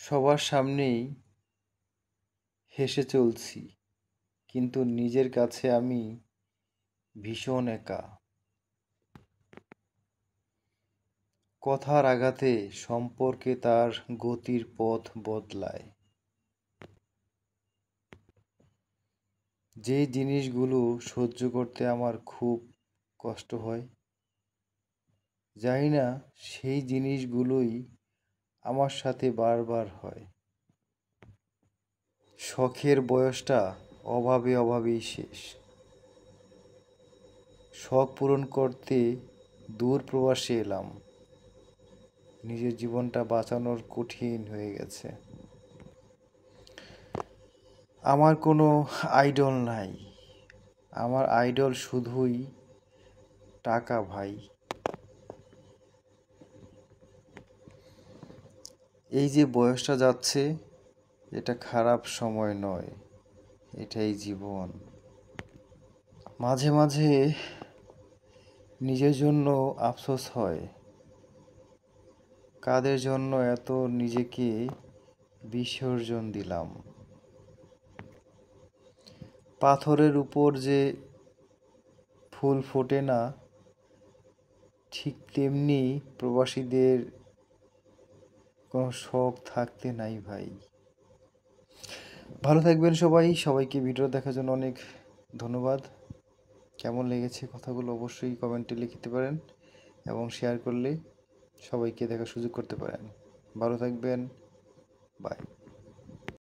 সবার সামনেই হেসে চলছি, কিন্তু নিজের কাছে আমি ভীষণ একা। কথার আঘাতে সম্পর্কে তার গতির পথ বদলায়। যে জিনিসগুলো সহ্য করতে আমার খুব কষ্ট হয়, জানি না সেই জিনিসগুলোই আমার সাথে বারবার হয়। শখের বয়সটা অভাবে অভাবেই শেষ। শখ পূরণ করতে দূর প্রবাসে এলাম, নিজের জীবনটা বাঁচানোর কঠিন হয়ে গেছে। আমার কোনো আইডল নাই, আমার আইডল শুধুই টাকা ভাই। এই যে বয়সটা যাচ্ছে, এটা খারাপ সময় নয়, এটাই জীবন। মাঝে মাঝে নিজের জন্য আফসোস হয়, কাদের জন্য এত নিজেকে বিসর্জন দিলাম। পাথরের উপর যে ফুল ফোটে না, ঠিক তেমনি প্রবাসীদের কোনো শখ থাকতে নাই ভাই। ভালো থাকবেন সবাই। সবাইকে ভিডিও দেখার জন্য অনেক ধন্যবাদ। কেমন লেগেছে কথাগুলো অবশ্যই কমেন্টে লিখতে পারেন এবং শেয়ার করলে সবাইকে দেখার সুযোগ করতে পারেন। ভালো থাকবেন। বাই।